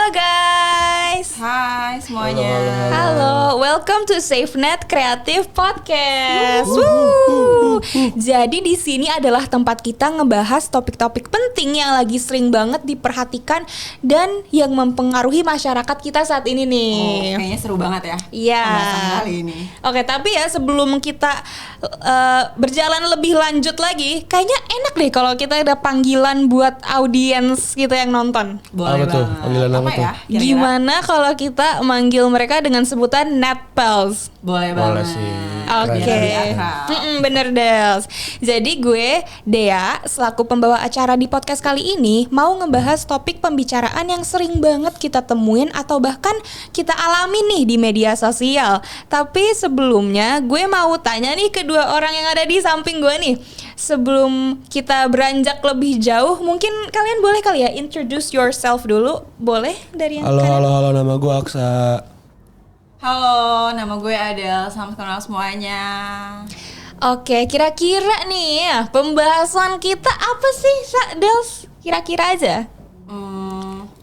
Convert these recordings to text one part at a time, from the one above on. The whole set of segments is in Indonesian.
Halo guys. Hai semuanya. Halo, welcome to SafeNet Creative Podcast. Woo. Jadi di sini adalah tempat kita ngebahas topik-topik penting yang lagi sering banget diperhatikan dan yang mempengaruhi masyarakat kita saat ini nih. Oh, kayaknya seru banget ya. Iya. Pembahasan kali ini. Oke, tapi ya sebelum kita berjalan lebih lanjut lagi, kayaknya enak deh kalau kita ada panggilan buat audiens kita yang nonton. Boleh Apa tuh? banget. Panggilan apa tuh? ya? Kira-kira? Gimana kalau kita manggil mereka dengan sebutan Netpals? Boleh Boleh banget. sih. Oke, Biar lebih akrab. bener Dels. Jadi gue, Dea, selaku pembawa acara di podcast kali ini, mau ngebahas topik pembicaraan yang sering banget kita temuin atau bahkan kita alami nih di media sosial. Tapi sebelumnya, gue mau tanya nih kedua orang yang ada di samping gue nih. Sebelum kita beranjak lebih jauh, mungkin kalian boleh kali ya introduce yourself dulu. Boleh dari yang kanan? Halo, nama gue Aksa. Halo, nama gue Adel. Salam kenal semuanya. Oke, kira-kira nih ya, pembahasan kita apa sih, Dels? Kira-kira aja.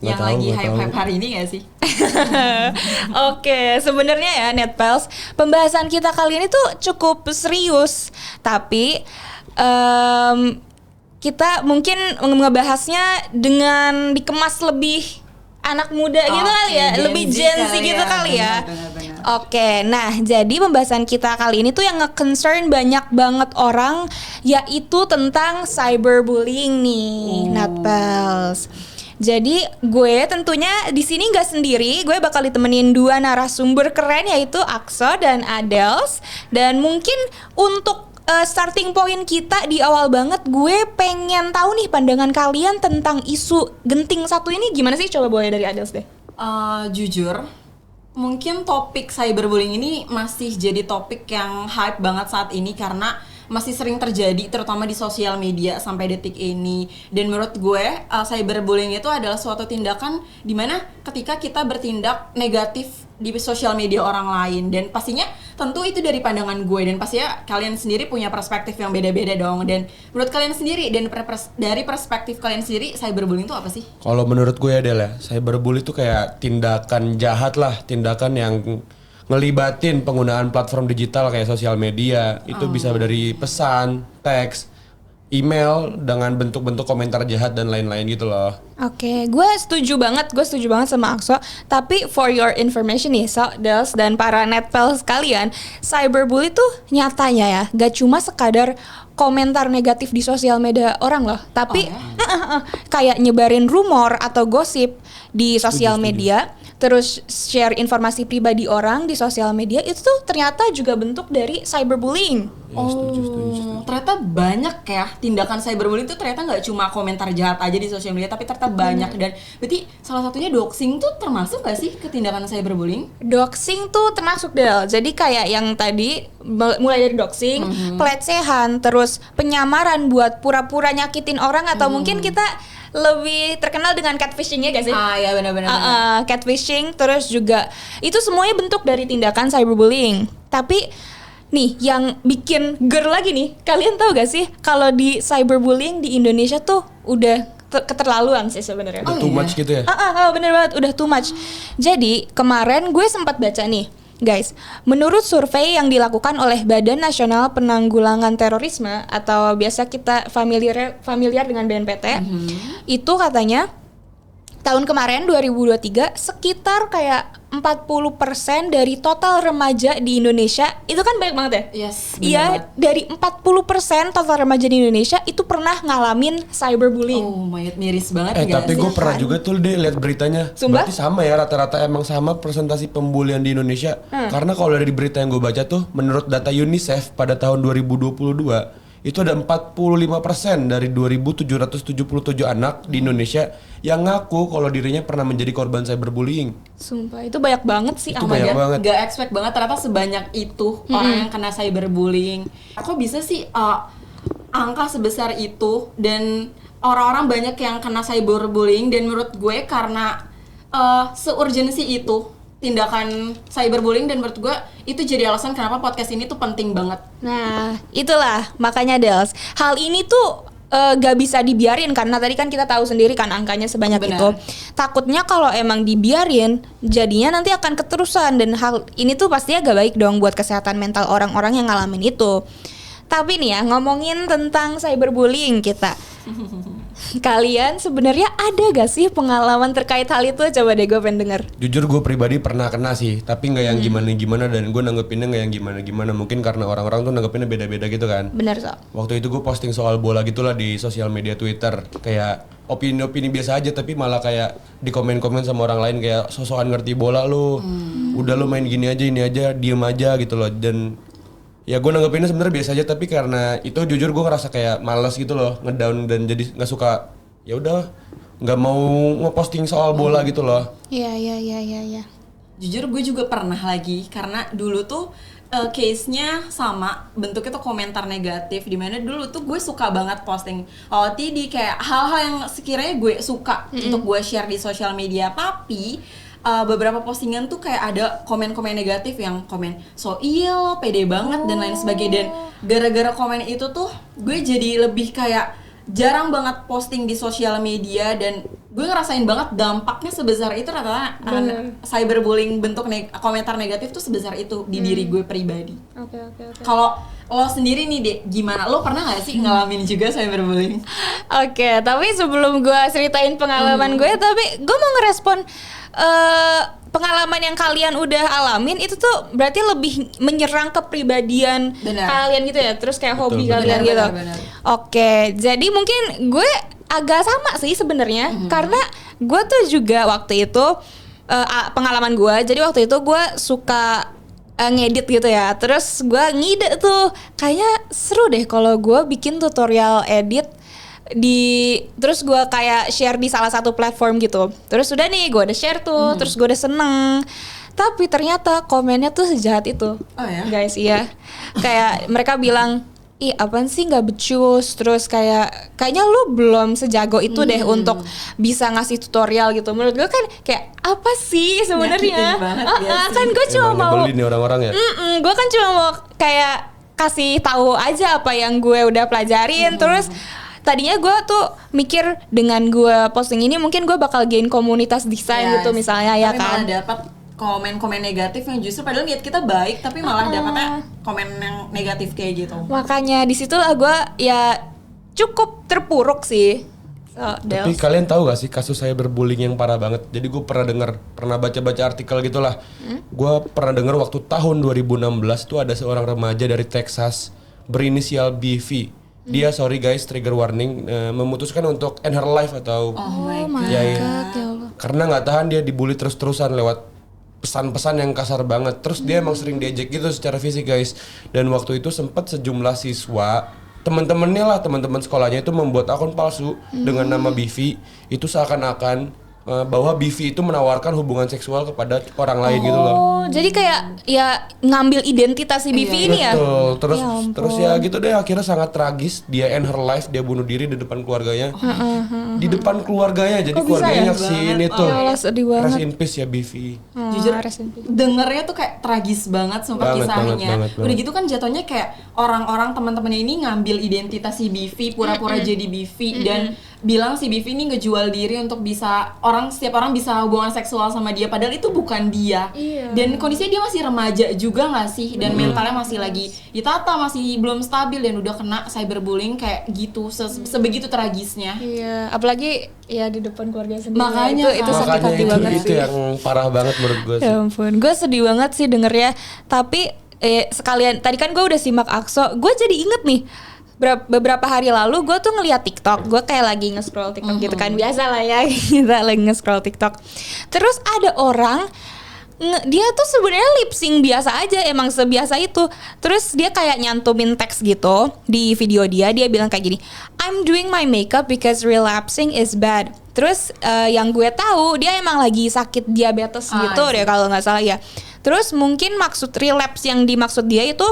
Yang tahu, lagi nggak hype-hype tahu. hari ini gak sih? Oke, sebenarnya ya Netpals, pembahasan kita kali ini tuh cukup serius. Tapi kita mungkin ngebahasnya dengan dikemas lebih anak muda gitu Oke, kali ya, Gen lebih Z Gen Z kali gitu ya, kali ya. benar-benar. Oke, nah jadi pembahasan kita kali ini tuh yang nge-concern banyak banget orang, yaitu tentang cyberbullying nih, Netpals. Jadi gue tentunya di sini nggak sendiri, gue bakal ditemenin dua narasumber keren yaitu Aksa dan Adels. Dan mungkin untuk starting point kita di awal banget, gue pengen tahu nih pandangan kalian tentang isu genting satu ini gimana sih? Coba boleh dari Adels deh. Jujur, mungkin topik cyberbullying ini masih jadi topik yang hype banget saat ini karena masih sering terjadi terutama di sosial media sampai detik ini. Dan menurut gue cyberbullying itu adalah suatu tindakan dimana ketika kita bertindak negatif di sosial media orang lain, dan pastinya tentu itu dari pandangan gue, dan pastinya kalian sendiri punya perspektif yang beda-beda dong. Dan menurut kalian sendiri dan dari perspektif kalian sendiri, cyberbullying itu apa sih? Kalau menurut gue Adel ya, cyberbully itu kayak tindakan jahat lah, tindakan yang ngelibatin penggunaan platform digital kayak sosial media. Itu bisa dari pesan, teks, email dengan bentuk-bentuk komentar jahat dan lain-lain gitu loh. Oke, gue setuju banget sama Akso. Tapi for your information nih, So, Dels dan para Netpals sekalian, cyberbully tuh nyatanya ya, gak cuma sekadar komentar negatif di sosial media orang loh, tapi kayak nyebarin rumor atau gosip di sosial media, terus share informasi pribadi orang di sosial media, itu tuh ternyata juga bentuk dari cyberbullying. Ya, setuju. Ternyata banyak ya tindakan cyberbullying itu, ternyata nggak cuma komentar jahat aja di sosial media, tapi ternyata banyak. Dan berarti salah satunya doxing tuh termasuk nggak sih ke tindakan cyberbullying? Doxing tuh termasuk Del. Jadi kayak yang tadi mulai dari doxing, pelecehan, terus penyamaran buat pura-pura nyakitin orang, atau mungkin kita lebih terkenal dengan catfishing ya gak sih? Ya benar-benar. Catfishing, terus juga itu semuanya bentuk dari tindakan cyberbullying. Tapi nih yang bikin ger lagi nih, kalian tahu gak sih kalau di cyberbullying di Indonesia tuh udah keterlaluan sih sebenarnya. Udah too much gitu ya. Bener banget, udah too much. Jadi kemarin gue sempat baca nih, guys, menurut survei yang dilakukan oleh Badan Nasional Penanggulangan Terorisme atau biasa kita familiar dengan BNPT, itu katanya tahun kemarin 2023 sekitar kayak 40% dari total remaja di Indonesia, itu kan banyak banget ya? Yes, benar Iya, banget. dari 40% total remaja di Indonesia itu pernah ngalamin cyberbullying. Oh, miris banget nggak Tapi sih? gue pernah juga tuh lihat beritanya. Sumpah? Berarti sama ya, rata-rata emang sama presentasi pembulian di Indonesia. Karena kalau dari berita yang gue baca tuh, menurut data UNICEF pada tahun 2022 itu ada 45% dari 2.777 anak di Indonesia yang ngaku kalau dirinya pernah menjadi korban cyberbullying. Sumpah, itu banyak banget sih. Itu Ahmad, banyak ya. banget. Gak expect banget ternyata sebanyak itu orang yang kena cyberbullying. Kok bisa sih angka sebesar itu dan orang-orang banyak yang kena cyberbullying? Dan menurut gue karena seurgensi itu tindakan cyberbullying, dan menurut gue itu jadi alasan kenapa podcast ini tuh penting banget. Nah, itulah makanya Dels, hal ini tuh gak bisa dibiarin karena tadi kan kita tahu sendiri kan angkanya sebanyak Benar. itu. Takutnya kalau emang dibiarin jadinya nanti akan keterusan, dan hal ini tuh pasti agak baik dong buat kesehatan mental orang-orang yang ngalamin itu. Tapi nih ya, ngomongin tentang cyberbullying kita. Kalian sebenarnya ada gak sih pengalaman terkait hal itu? Coba deh gue pengen denger. Jujur gue pribadi pernah kena sih, tapi nggak yang gimana-gimana, dan gue nanggepinnya nggak yang gimana-gimana. Mungkin karena orang-orang tuh nanggepinnya beda-beda gitu kan. Bener so. Waktu itu gue posting soal bola gitulah di sosial media Twitter, kayak opini-opini biasa aja, tapi malah kayak di komen-komen sama orang lain kayak sosokan ngerti bola lu, udah lu main gini aja, ini aja, diem aja gitu loh. Dan ya gue nanggepinnya sebenarnya biasa aja, tapi karena itu jujur gue ngerasa kayak males gitu loh, ngedown, dan jadi nggak suka, ya udah nggak mau ngeposting soal bola gitu loh. Iya. Jujur gue juga pernah lagi, karena dulu tuh case-nya sama, bentuknya tuh komentar negatif, dimana dulu tuh gue suka banget posting OOTD, kayak hal-hal yang sekiranya gue suka untuk gue share di sosial media, tapi beberapa postingan tuh kayak ada komen-komen negatif yang komen so iya pede banget dan lain sebagainya, dan gara-gara komen itu tuh gue jadi lebih kayak jarang banget posting di sosial media, dan gue ngerasain banget dampaknya sebesar itu. Rata-rata cyberbullying bentuk komentar negatif tuh sebesar itu di diri gue pribadi. Oke. Kalau lo sendiri nih Dek, gimana? Lo pernah gak sih ngalamin juga cyberbullying? Oke, tapi sebelum gue ceritain pengalaman gue, tapi gue mau ngerespon pengalaman yang kalian udah alamin itu tuh berarti lebih menyerang kepribadian Benar. kalian gitu ya, terus kayak hobi Betul, kalian benar, gitu. benar. Oke, jadi mungkin gue agak sama sih sebenarnya, karena gue tuh juga waktu itu pengalaman gue. Jadi waktu itu gue suka ngedit gitu ya, terus gue ngide tuh kayaknya seru deh kalau gue bikin tutorial edit terus gue kayak share di salah satu platform gitu. Terus udah nih gue udah share tuh, terus gue udah seneng. Tapi ternyata komennya tuh sejahat itu. Oh ya? Guys, iya. Kayak mereka bilang, ih apaan sih nggak becus, terus kayaknya lu belum sejago itu deh untuk bisa ngasih tutorial gitu. Menurut gue kan kayak apa sih sebenarnya? Nyakitin banget gak sih? Kan gue cuma Emang mau nyebelin nih orang-orang ya. gue kan cuma mau kayak kasih tahu aja apa yang gue udah pelajarin. Terus tadinya gue tuh mikir dengan gue posting ini mungkin gue bakal gain komunitas desain gitu misalnya, ya Tapi kan. malah dapat komen-komen negatif yang justru padahal niat kita baik, tapi malah dapatnya komen yang negatif kayak gitu. Makanya disitulah gue ya cukup terpuruk sih. So, Tapi kalian tahu gak sih kasus cyberbullying yang parah banget? Jadi gue pernah baca-baca artikel gitulah. Gue pernah dengar waktu tahun 2016 tuh ada seorang remaja dari Texas berinisial BV. Dia, sorry guys, trigger warning, memutuskan untuk end her life atau oh my ya, god, ya Allah. karena nggak tahan dia dibully terus-terusan lewat pesan-pesan yang kasar banget. Terus dia emang sering diejek gitu secara fisik guys. Dan waktu itu sempat sejumlah siswa, teman-teman sekolahnya itu membuat akun palsu dengan nama BV. Itu seakan-akan bahwa BV itu menawarkan hubungan seksual kepada orang lain gitu loh. Oh, jadi kayak ya ngambil identitas si BV ini ya. Betul. Terus Ya ampun. terus ya gitu deh, akhirnya sangat tragis. Dia end her life, dia bunuh diri di depan keluarganya. Di depan keluarganya. Jadi Kok bisa keluarganya ya? nyaksiin itu. Ya Allah, sedih banget. Rest in peace ya BV. Jujur rest in peace. dengernya tuh kayak tragis banget sumpah Banget, kisahnya. banget. Udah gitu kan jatuhnya kayak orang-orang teman-temannya ini ngambil identitas si BV, pura-pura jadi BV dan bilang si BV ini ngejual diri untuk bisa setiap orang bisa hubungan seksual sama dia, padahal itu bukan dia. Iya. Dan kondisinya dia masih remaja juga nggak sih, dan mentalnya masih lagi ditata, masih belum stabil, dan udah kena cyberbullying kayak gitu, sebegitu tragisnya. Iya, apalagi ya di depan keluarga sendiri. Makanya itu sakit Makanya hati itu, banget itu sih. yang parah banget menurut gue sih. Ya ampun, gue sedih banget sih dengernya. Tapi sekalian tadi kan gue udah simak Akso, gue jadi inget nih beberapa hari lalu gue tuh ngeliat TikTok. Gue kayak lagi nge-scroll TikTok gitu kan, biasa lah ya kita lagi nge-scroll TikTok. Terus ada orang dia tuh sebenarnya lip sync biasa aja, emang sebiasa itu. Terus dia kayak nyantumin teks gitu di video dia bilang kayak gini, I'm doing my makeup because relapsing is bad. Terus yang gue tahu dia emang lagi sakit diabetes gitu deh kalau nggak salah ya. Terus mungkin maksud relapse yang dimaksud dia itu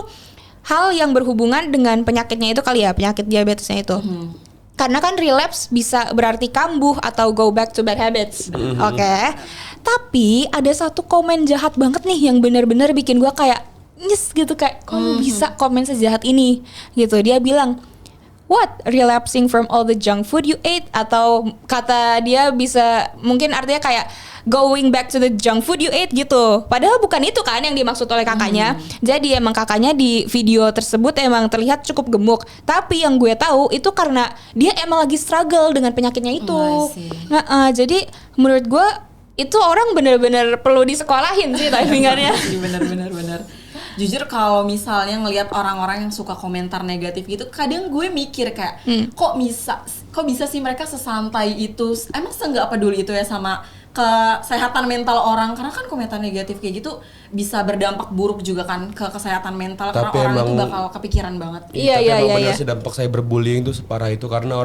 hal yang berhubungan dengan penyakitnya itu kali ya, penyakit diabetesnya itu. Karena kan relapse bisa berarti kambuh atau go back to bad habits. Oke. Tapi ada satu komen jahat banget nih yang benar-benar bikin gua kayak nyes gitu, kayak kok lu bisa komen sejahat ini gitu. Dia bilang, what, relapsing from all the junk food you ate? Atau kata dia bisa mungkin artinya kayak going back to the junk food you ate gitu. Padahal bukan itu kan yang dimaksud oleh kakaknya. Jadi emang kakaknya di video tersebut emang terlihat cukup gemuk. Tapi yang gue tahu itu karena dia emang lagi struggle dengan penyakitnya itu. Jadi menurut gue itu orang bener-bener perlu disekolahin sih timingannya. Bener. Jujur kalau misalnya ngelihat orang-orang yang suka komentar negatif gitu, kadang gue mikir kayak kok bisa sih mereka sesantai itu, emang nggak peduli itu ya sama kesehatan mental orang, karena kan komentar negatif kayak gitu bisa berdampak buruk juga kan ke kesehatan mental. Tapi karena orang itu bakal kepikiran banget. Iya. Benar sih dampak cyberbullying itu separah itu, karena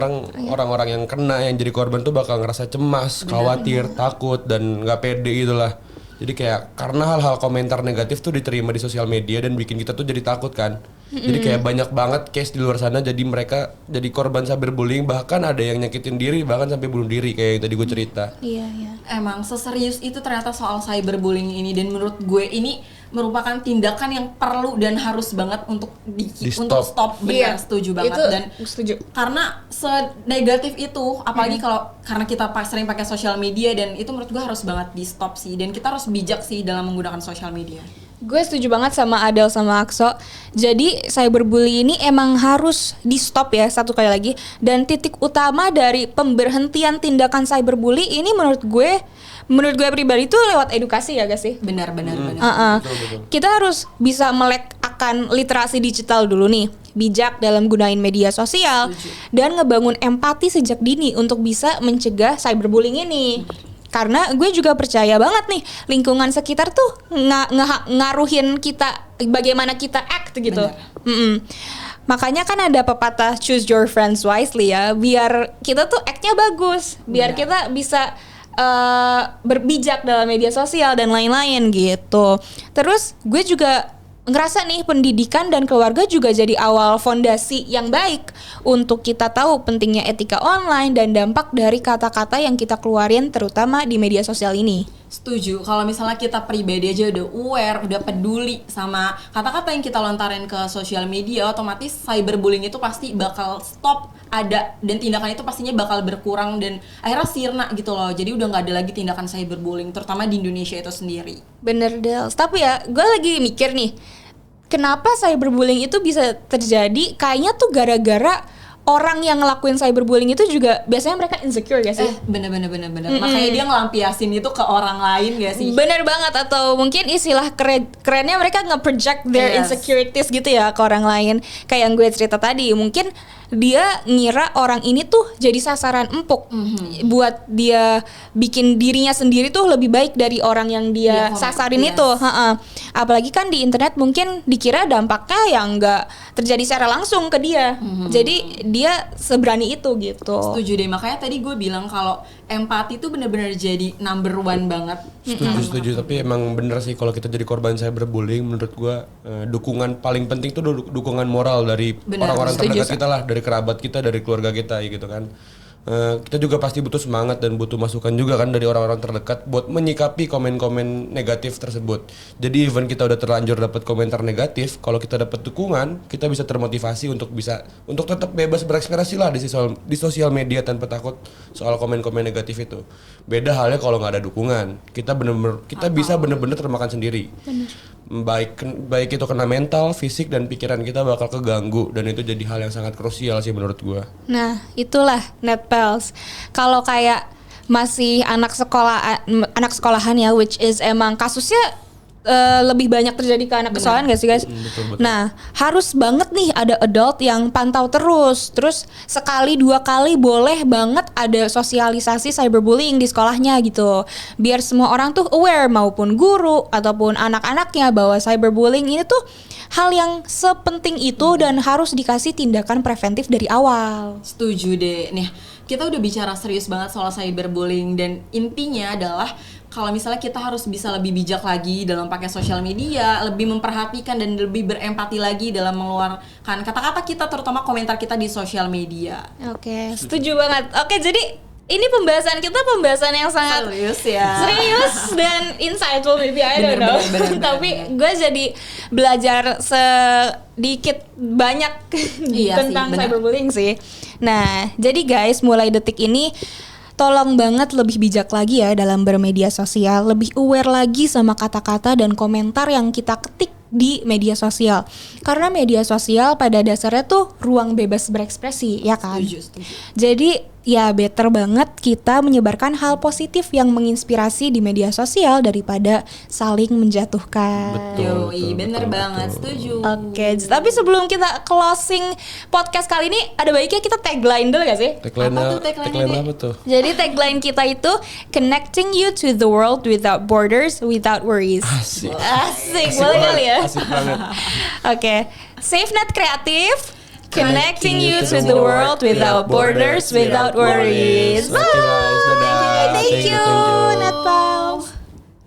orang-orang yang kena, yang jadi korban tuh bakal ngerasa cemas, khawatir, takut, dan nggak pede gitulah. Jadi kayak karena hal-hal komentar negatif tuh diterima di sosial media dan bikin kita tuh jadi takut kan. Jadi kayak banyak banget case di luar sana, jadi mereka jadi korban cyberbullying, bahkan ada yang nyakitin diri, bahkan sampai bunuh diri kayak yang tadi gue cerita. Iya. Emang seserius itu ternyata soal cyberbullying ini, dan menurut gue ini merupakan tindakan yang perlu dan harus banget untuk untuk stop. Benar, setuju banget. Itu, dan setuju. Karena senegatif itu, apalagi karena kita sering pakai sosial media, dan itu menurut gue harus banget di stop sih, dan kita harus bijak sih dalam menggunakan sosial media. Gue setuju banget sama Adel sama Akso. Jadi cyberbully ini emang harus di stop ya, satu kali lagi. Dan titik utama dari pemberhentian tindakan cyberbully ini menurut gue pribadi itu lewat edukasi ya guys sih. Benar. Betul. Kita harus bisa melek akan literasi digital dulu nih, bijak dalam gunain media sosial, dan ngebangun empati sejak dini untuk bisa mencegah cyberbullying ini. Karena gue juga percaya banget nih, lingkungan sekitar tuh ngaruhin kita bagaimana kita act gitu. Makanya kan ada pepatah choose your friends wisely ya, biar kita tuh act-nya bagus, biar kita bisa berbijak dalam media sosial dan lain-lain gitu. Terus gue juga ngerasa nih pendidikan dan keluarga juga jadi awal fondasi yang baik untuk kita tahu pentingnya etika online dan dampak dari kata-kata yang kita keluarin terutama di media sosial ini. Setuju, kalau misalnya kita pribadi aja udah aware, udah peduli sama kata-kata yang kita lontarin ke sosial media, otomatis cyberbullying itu pasti bakal stop ada, dan tindakan itu pastinya bakal berkurang dan akhirnya sirna gitu loh. Jadi udah nggak ada lagi tindakan cyberbullying, terutama di Indonesia itu sendiri. Bener Del, tapi ya gue lagi mikir nih, kenapa cyberbullying itu bisa terjadi? Kayaknya tuh gara-gara orang yang ngelakuin cyberbullying itu juga biasanya mereka insecure gak sih? Bener. Makanya dia ngelampiasin itu ke orang lain gak sih? Bener banget, atau mungkin istilah kerennya mereka nge-project their insecurities gitu ya ke orang lain. Kayak yang gue cerita tadi, mungkin dia ngira orang ini tuh jadi sasaran empuk buat dia bikin dirinya sendiri tuh lebih baik dari orang yang dia sasarin itu. Apalagi kan di internet mungkin dikira dampaknya yang nggak terjadi secara langsung ke dia. Jadi dia seberani itu gitu. Setuju deh, makanya tadi gue bilang kalau empati tuh bener-bener jadi number one banget. Setuju. Tapi emang bener sih kalau kita jadi korban cyberbullying, menurut gue dukungan paling penting tuh dukungan moral dari orang-orang terdekat kita lah, dari kerabat kita, dari keluarga kita gitu kan. Kita juga pasti butuh semangat dan butuh masukan juga kan dari orang-orang terdekat buat menyikapi komen-komen negatif tersebut. Jadi even kita udah terlanjur dapat komentar negatif, kalau kita dapat dukungan, kita bisa termotivasi untuk tetap bebas berekspresi lah di sosial media tanpa takut soal komen-komen negatif itu. Beda halnya kalau nggak ada dukungan, kita bisa bener-bener termakan sendiri. Baik itu kena mental, fisik, dan pikiran kita bakal keganggu, dan itu jadi hal yang sangat krusial sih menurut gua. Nah itulah Netpels, kalau kayak masih anak sekolahan ya, which is emang kasusnya lebih banyak terjadi ke anak sekolahan gak sih guys? Betul. Nah harus banget nih ada adult yang pantau terus sekali 2 kali boleh banget ada sosialisasi cyberbullying di sekolahnya gitu, biar semua orang tuh aware, maupun guru ataupun anak-anaknya, bahwa cyberbullying ini tuh hal yang sepenting itu dan harus dikasih tindakan preventif dari awal. Setuju deh. Nih, kita udah bicara serius banget soal cyberbullying, dan intinya adalah kalau misalnya kita harus bisa lebih bijak lagi dalam pakai sosial media, lebih memperhatikan dan lebih berempati lagi dalam mengeluarkan kata-kata kita, terutama komentar kita di sosial media. Oke, setuju banget. Oke, jadi ini pembahasan kita pembahasan yang sangat Serius ya. serius dan insightful, maybe I don't know. Bener. Tapi gue jadi belajar sedikit banyak Iya tentang sih, bener. cyberbullying sih. Nah, jadi guys, mulai detik ini tolong banget lebih bijak lagi ya dalam bermedia sosial, lebih aware lagi sama kata-kata dan komentar yang kita ketik di media sosial. Karena media sosial pada dasarnya tuh ruang bebas berekspresi, ya kan? Setuju. Jadi ya better banget kita menyebarkan hal positif yang menginspirasi di media sosial daripada saling menjatuhkan. Yoi, bener banget, setuju. Oke, tapi sebelum kita closing podcast kali ini, ada baiknya kita tagline dulu gak sih? Tagline Apa tuh tagline-nya, tagline Dek? apa tuh? Jadi tagline kita itu connecting you to the world without borders, without worries. Asik. Asik, boleh kali ya? Asik banget. Oke, SafeNet Kreatif, connecting you to the world without borders, without worries. Oke guys, dadah. Thank you, Thank you. Netpals.